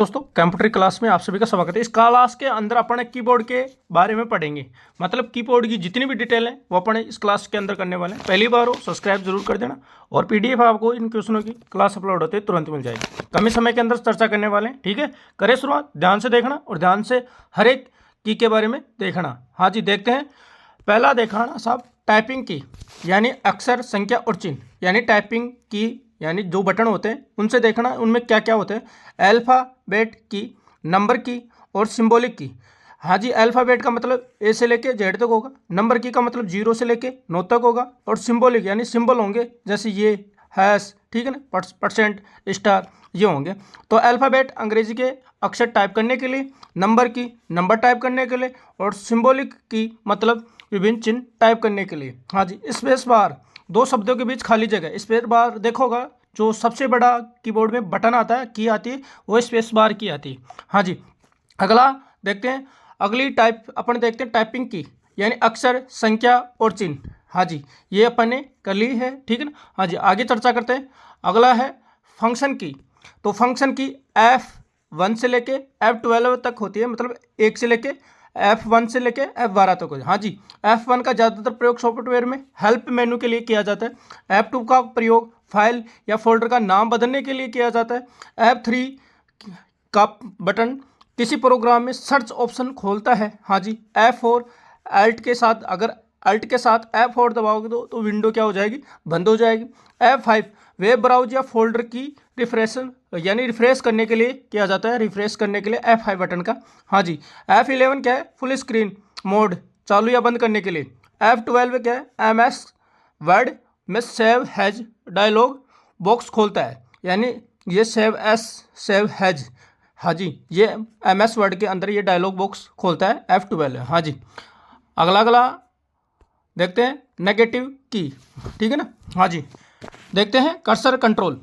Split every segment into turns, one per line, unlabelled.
दोस्तों computer class में आप सभी का स्वागत है। इस क्लास के अंदर अपन कीबोर्ड के बारे में पढ़ेंगे। मतलब कीबोर्ड की जितनी भी डिटेल है वो अपन इस क्लास के अंदर करने वाले हैं। पहली बार हो सब्सक्राइब जरूर कर देना और पीडीएफ आपको इन क्वेश्चनों की क्लास अपलोड होते तुरंत मिल जाएगी। कम ही समय के अंदर चर्चा करने वाले हैं, ठीक है। करें शुरुआत, ध्यान से देखना और ध्यान से हर एक की के बारे में देखना। हाँ जी, देखते हैं। पहला देखा ना साहब, टाइपिंग की यानी अक्षर, संख्या और चिन्ह, यानी टाइपिंग की यानी जो बटन होते हैं उनसे देखना उनमें क्या क्या होते हैं। अल्फ़ाबेट की, नंबर की और सिंबॉलिक की। हाँ जी, अल्फ़ाबेट का मतलब ए से लेके जेड तक होगा, नंबर की का मतलब 0 से लेके 9 तक होगा और सिंबॉलिक यानी सिंबल होंगे जैसे ये हैश, ठीक है ना, परसेंट, स्टार, ये होंगे। तो अल्फ़ाबेट अंग्रेजी के अक्षर टाइप करने के लिए, नंबर की नंबर टाइप करने के लिए और सिंबॉलिक की मतलब विभिन्न चिन्ह टाइप करने के लिए। हाँ जी, स्पेस बार, दो शब्दों के बीच खाली जगह। स्पेस बार देखोगा जो सबसे बड़ा कीबोर्ड में बटन आता है, की आती है, वो स्पेस बार की आती है। हाँ जी, अगला देखते हैं। अगली टाइप अपन देखते हैं टाइपिंग की यानी अक्षर, संख्या और चिन्ह। हाँ जी, ये अपन ने कर ली है, ठीक है ना। हाँ जी, आगे चर्चा करते हैं। अगला है फंक्शन की। तो फंक्शन की F1 से लेके F12 तक होती है, मतलब 1 से लेके F1 से लेके F12 तक होती है। हाँ जी, F1 का ज़्यादातर प्रयोग सॉफ्टवेयर में हेल्प मेनू के लिए किया जाता है। F2 का प्रयोग फाइल या फोल्डर का नाम बदलने के लिए किया जाता है। F3 का बटन किसी प्रोग्राम में सर्च ऑप्शन खोलता है। हाँ जी, F4 अल्ट के साथ, अगर अल्ट के साथ F4 दबाओगे तो विंडो क्या हो जाएगी, बंद हो जाएगी। F5 वेब ब्राउज या फोल्डर की रिफ्रेश यानी रिफ्रेश करने के लिए किया जाता है, रिफ्रेश करने के लिए F5 बटन का। हाँ जी, F11 क्या है, फुल स्क्रीन मोड चालू या बंद करने के लिए। F12 क्या है, MS वर्ड में सेव हैज डायलॉग बॉक्स खोलता है, यानी ये सेव हैज। हाँ जी, ये MS वर्ड के अंदर ये डायलॉग बॉक्स खोलता है, F12 है। हाँ जी, अगला देखते हैं नेगेटिव की, ठीक है ना। हाँ जी, देखते हैं कर्सर कंट्रोल,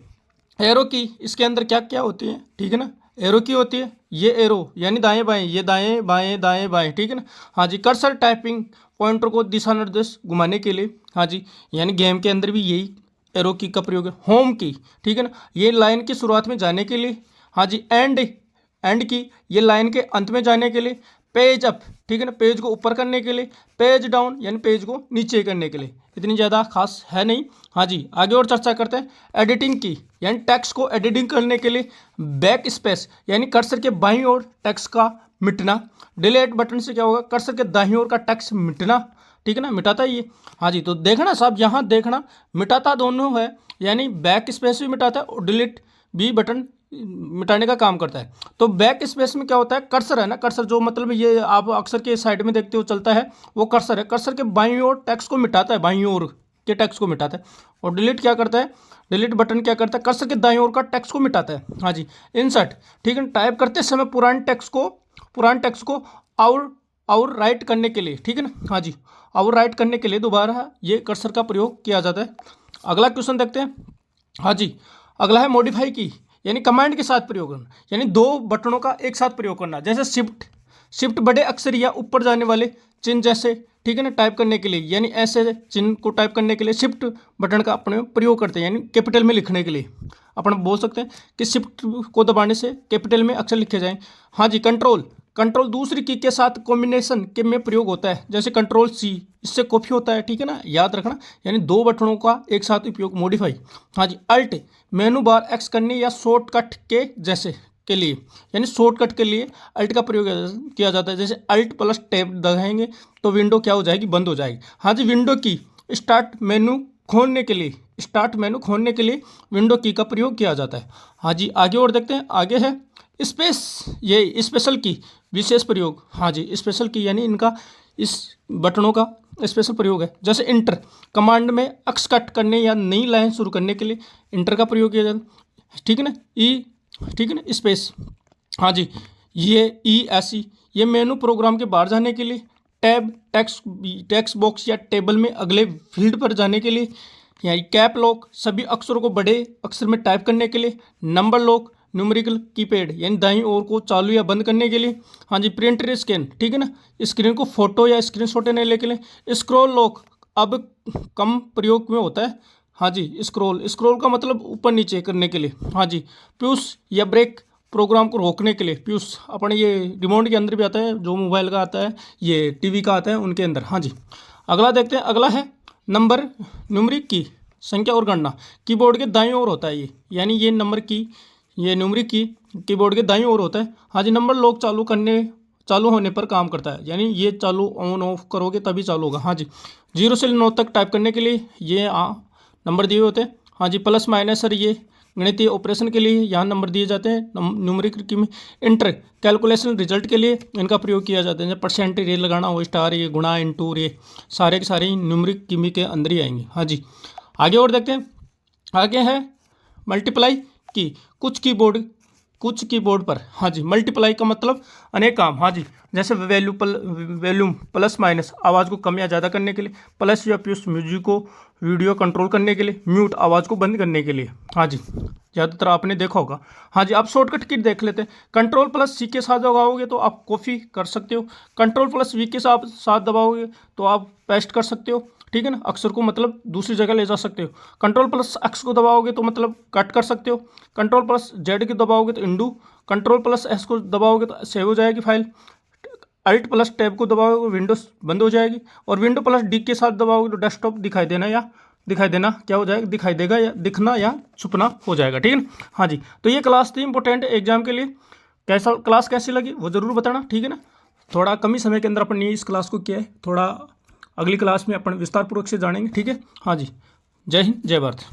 एरो की, इसके अंदर क्या क्या होती है, ठीक है ना। एरो की होती है, ये एरो यानी दाएं बाएं, ये दाएं बाएं दाएं बाएं, ठीक है ना। हाँ जी, कर्सर टाइपिंग पॉइंटर को दिशा निर्देश घुमाने के लिए। हाँ जी, यानी गेम के अंदर भी यही एरो की का प्रयोग है। होम की, ठीक है ना, ये लाइन की शुरुआत में जाने के लिए। हाँ जी, एंड की, ये लाइन के अंत में जाने के लिए। पेज अप, ठीक है ना, पेज को ऊपर करने के लिए। पेज डाउन यानी पेज को नीचे करने के लिए। इतनी ज़्यादा खास है नहीं। हाँ जी, आगे और चर्चा करते हैं। एडिटिंग की यानी टेक्स्ट को एडिटिंग करने के लिए। बैक स्पेस यानी कर्सर के बाईं ओर टेक्स्ट का मिटना। डिलीट बटन से क्या होगा, कर्सर के दाईं ओर का टेक्स्ट मिटना, ठीक है ना, मिटाता है ये। हाँ जी, तो देखना साहब, यहाँ देखना मिटाता दोनों है, यानी बैक स्पेस भी मिटाता है और डिलीट भी बटन मिटाने का काम करता है। तो बैक स्पेस में क्या होता है, कर्सर है ना, कर्सर जो मतलब ये आप अक्सर के साइड में देखते हो चलता है, वो कर्सर है। कर्सर के बाईं ओर टेक्स्ट को मिटाता है, बाईं ओर के टेक्स्ट को मिटाता है। और डिलीट क्या करता है, डिलीट बटन क्या करता है, कर्सर के दाईं ओर का टेक्स्ट को मिटाता है। हाँ जी, इंसर्ट, ठीक है, टाइप करते समय पुराने टेक्स्ट को और राइट करने के लिए, ठीक है ना। हाँ जी, और राइट करने के लिए दोबारा ये कर्सर का प्रयोग किया जाता है। अगला क्वेश्चन देखते हैं। हाँ जी, अगला है मॉडिफाई की, यानी कमांड के साथ प्रयोग करना, यानी दो बटनों का एक साथ प्रयोग करना। जैसे शिफ्ट बड़े अक्षर या ऊपर जाने वाले चिन्ह जैसे, ठीक है ना, टाइप करने के लिए, यानी ऐसे चिन्ह को टाइप करने के लिए शिफ्ट बटन का अपने प्रयोग करते हैं, यानी कैपिटल में लिखने के लिए अपन बोल सकते हैं कि शिफ्ट को दबाने से कैपिटल में अक्षर लिखे जाएं। हाँ जी, कंट्रोल दूसरी की के साथ कॉम्बिनेशन के में प्रयोग होता है, जैसे कंट्रोल C, इससे कॉपी होता है, ठीक है ना, याद रखना, यानी दो बटनों का एक साथ उपयोग, मॉडिफाई। हाँ जी, अल्ट मेनू बार एक्स करने या शॉर्टकट के जैसे के लिए, यानी शॉर्टकट के लिए अल्ट का प्रयोग किया जाता है। जैसे अल्ट प्लस टैब दबाएंगे तो विंडो क्या हो जाएगी, बंद हो जाएगी। हाँ जी, विंडो की स्टार्ट मेनू खोलने के लिए विंडो की का प्रयोग किया जाता है। हाँ जी, आगे और देखते हैं। आगे है स्पेस, ये स्पेशल की विशेष प्रयोग। हाँ जी, स्पेशल की यानी इनका इस बटनों का स्पेशल प्रयोग है। जैसे इंटर कमांड में अक्स कट करने या नई लाइन शुरू करने के लिए इंटर का प्रयोग किया जाता है, ठीक है ना। ठीक है ना, स्पेस। हाँ जी, ये ESC ये मेनू प्रोग्राम के बाहर जाने के लिए। टैब टेक्स्ट बॉक्स या टेबल में अगले फील्ड पर जाने के लिए। यानी कैप लॉक सभी अक्षरों को बड़े अक्षर में टाइप करने के लिए। नंबर लॉक न्यूमेरिकल कीपैड यानी दाईं ओर को चालू या बंद करने के लिए। हाँ जी, प्रिंटर स्कैन, ठीक है ना, स्क्रीन को फोटो या स्क्रीनशॉट लेने के लिए। स्क्रॉल लॉक अब कम प्रयोग में होता है। हाँ जी, स्क्रॉल का मतलब ऊपर नीचे करने के लिए। हाँ जी, पुश या ब्रेक प्रोग्राम को रोकने के लिए पीयूष अपने ये रिमोट के अंदर भी आता है, जो मोबाइल का आता है, ये टीवी का आता है, उनके अंदर। हाँ जी, अगला देखते हैं। अगला है नंबर न्यूमरिक की संख्या और गणना। कीबोर्ड के दाईं ओर होता है ये, यानी ये नंबर की, ये न्यूमरिक की कीबोर्ड के दाईं ओर होता है। हाँ जी, नंबर लॉक चालू होने पर काम करता है, यानी ये चालू ऑन ऑफ करोगे तभी चालू होगा। हाँ जी, 0 से 9 तक टाइप करने के लिए ये नंबर दिए होते हैं। हाँ जी, प्लस माइनस सर ये गणितीय ऑपरेशन के लिए यहाँ नंबर दिए जाते हैं। न्यूमरिक की में इंटर कैलकुलेशन रिजल्ट के लिए इनका प्रयोग किया जाता है। जैसे परसेंट ये लगाना हो, स्टार ये, गुणा, इंटू ये सारे के सारे न्यूमरिक कीमी के अंदर ही आएंगे। हाँ जी, आगे और देखते हैं। आगे है मल्टीप्लाई की। कुछ कीबोर्ड पर, हाँ जी, मल्टीप्लाई का मतलब अनेक काम। हाँ जी, जैसे वैल्यूम प्लस माइनस आवाज़ को कम या ज़्यादा करने के लिए, प्लस या प्लस म्यूजिक को वीडियो कंट्रोल करने के लिए, म्यूट आवाज़ को बंद करने के लिए। हाँ जी, ज़्यादातर आपने देखा होगा। हाँ जी, आप शॉर्टकट की देख लेते हैं। कंट्रोल प्लस सी के साथ दबाओगे तो आप कॉपी कर सकते हो, कंट्रोल प्लस वी के साथ दबाओगे तो आप पेस्ट कर सकते हो, ठीक है ना। अक्षर को मतलब दूसरी जगह ले जा सकते हो। कंट्रोल प्लस एक्स को दबाओगे तो मतलब कट कर सकते हो। कंट्रोल प्लस जेड को दबाओगे तो इंडू। कंट्रोल प्लस एस को दबाओगे तो सेव हो जाएगी फाइल। अल्ट प्लस टैब को दबाओगे विंडोज बंद हो जाएगी। और विंडो प्लस डी के साथ दबाओगे तो डेस्कटॉप दिखाई देना क्या हो जाएगा, दिखाई देगा या दिखना या छुपना हो जाएगा, ठीक है ना। हाँ जी, तो ये क्लास थी इंपॉर्टेंट एग्जाम के लिए। क्लास कैसी लगी वो ज़रूर बताना, ठीक है ना। थोड़ा कम ही समय के अंदर अपन ने इस क्लास को किया है, थोड़ा अगली क्लास में अपन विस्तार पूर्वक से जानेंगे, ठीक है। हाँ जी, जय हिंद, जय भारत।